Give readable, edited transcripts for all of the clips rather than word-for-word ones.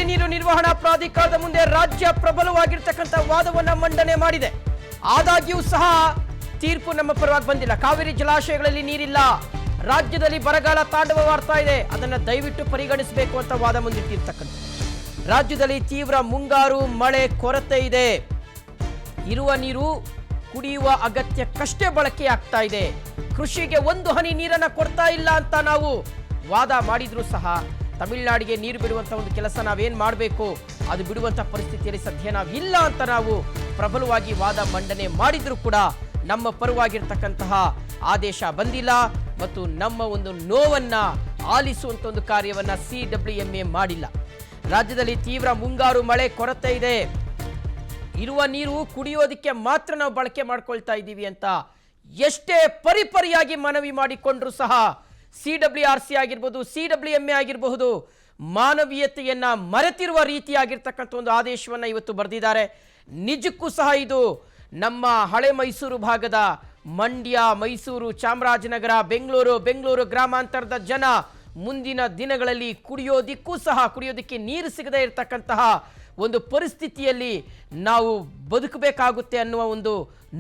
ನೀರು ನಿರ್ವಹಣಾ ಪ್ರಾಧಿಕಾರದ ಮುಂದೆ ರಾಜ್ಯ ಪ್ರಬಲವಾಗಿರ್ತಕ್ಕಂಥ ವಾದವನ್ನ ಮಂಡನೆ ಮಾಡಿದೆ. ಆದಾಗ್ಯೂ ಸಹ ತೀರ್ಪು ನಮ್ಮ ಪರವಾಗಿ ಬಂದಿಲ್ಲ. ಕಾವೇರಿ ಜಲಾಶಯಗಳಲ್ಲಿ ನೀರಿಲ್ಲ, ರಾಜ್ಯದಲ್ಲಿ ಬರಗಾಲ ತಾಂಡವವಾಡ್ತಾ ಇದೆ, ಅದನ್ನ ದಯವಿಟ್ಟು ಪರಿಗಣಿಸಬೇಕು ಅಂತ ವಾದ ಮುಂದಿಟ್ಟಿರ್ತಕ್ಕಂಥ. ರಾಜ್ಯದಲ್ಲಿ ತೀವ್ರ ಮುಂಗಾರು ಮಳೆ ಕೊರತೆ ಇದೆ, ಇರುವ ನೀರು ಕುಡಿಯುವ ಅಗತ್ಯಕ್ಕಷ್ಟೇ ಬಳಕೆ ಆಗ್ತಾ ಇದೆ, ಕೃಷಿಗೆ ಒಂದು ಹನಿ ನೀರನ್ನ ಕೊಡ್ತಾ ಇಲ್ಲ ಅಂತ ನಾವು ವಾದ ಮಾಡಿದ್ರು ಸಹ ತಮಿಳುನಾಡಿಗೆ ನೀರು ಬಿಡುವಂತ ಒಂದು ಕೆಲಸ ನಾವೇನ್ ಮಾಡಬೇಕು ಅದು ಬಿಡುವಂತ ಪರಿಸ್ಥಿತಿಯಲ್ಲಿ ಸದ್ಯ ನಾವಿಲ್ಲ ಅಂತ ನಾವು ಪ್ರಬಲವಾಗಿ ವಾದ ಮಂಡನೆ ಮಾಡಿದ್ರು ಕೂಡ ನಮ್ಮ ಪರವಾಗಿರ್ತಕ್ಕಂತಹ ಆದೇಶ ಬಂದಿಲ್ಲ ಮತ್ತು ನಮ್ಮ ಒಂದು ನೋವನ್ನ ಆಲಿಸುವಂತ ಒಂದು ಕಾರ್ಯವನ್ನ CWMA ಮಾಡಿಲ್ಲ. ರಾಜ್ಯದಲ್ಲಿ ತೀವ್ರ ಮುಂಗಾರು ಮಳೆ ಕೊರತೆ ಇದೆ, ಇರುವ ನೀರು ಕುಡಿಯೋದಕ್ಕೆ ಮಾತ್ರ ನಾವು ಬಳಕೆ ಮಾಡ್ಕೊಳ್ತಾ ಇದ್ದೀವಿ ಅಂತ ಎಷ್ಟೇ ಪರಿಪರಿಯಾಗಿ ಮನವಿ ಮಾಡಿಕೊಂಡ್ರು ಸಹ CWRC ಆಗಿರ್ಬೋದು, CWMA ಆಗಿರಬಹುದು, ಮಾನವೀಯತೆಯನ್ನ ಮರೆತಿರುವ ರೀತಿಯಾಗಿರ್ತಕ್ಕಂಥ ಒಂದು ಆದೇಶವನ್ನ ಇವತ್ತು ಬರೆದಿದ್ದಾರೆ. ನಿಜಕ್ಕೂ ಸಹ ಇದು ನಮ್ಮ ಹಳೆ ಮೈಸೂರು ಭಾಗದ ಮಂಡ್ಯ, ಮೈಸೂರು, ಚಾಮರಾಜನಗರ, ಬೆಂಗಳೂರು ಗ್ರಾಮಾಂತರದ ಜನ ಮುಂದಿನ ದಿನಗಳಲ್ಲಿ ಕುಡಿಯೋದಕ್ಕೆ ನೀರು ಸಿಗದೇ ಇರತಕ್ಕಂತಹ ಒಂದು ಪರಿಸ್ಥಿತಿಯಲ್ಲಿ ನಾವು ಬದುಕಬೇಕಾಗುತ್ತೆ ಅನ್ನುವ ಒಂದು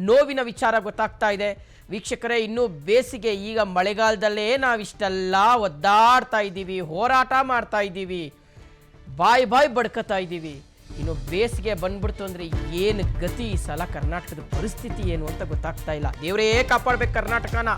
ನೋವಿನ ವಿಚಾರ ಗೊತ್ತಾಗ್ತಾ ಇದೆ. ವೀಕ್ಷಕರೇ, ಇನ್ನೂ ಬೇಸಿಗೆ, ಈಗ ಮಳೆಗಾಲದಲ್ಲೇ ನಾವಿಷ್ಟೆಲ್ಲ ಒದ್ದಾಡ್ತಾ ಇದ್ದೀವಿ, ಹೋರಾಟ ಮಾಡ್ತಾ ಇದ್ದೀವಿ, ಬಾಯಿ ಬಡ್ಕತಾ ಇದ್ದೀವಿ. ಇನ್ನು ಬೇಸಿಗೆ ಬಂದ್ಬಿಡ್ತು ಅಂದರೆ ಏನು ಗತಿ? ಈ ಸಲ ಕರ್ನಾಟಕದ ಪರಿಸ್ಥಿತಿ ಏನು ಅಂತ ಗೊತ್ತಾಗ್ತಾ ಇಲ್ಲ. ದೇವರೇ ಕಾಪಾಡ್ಬೇಕು ಕರ್ನಾಟಕನ.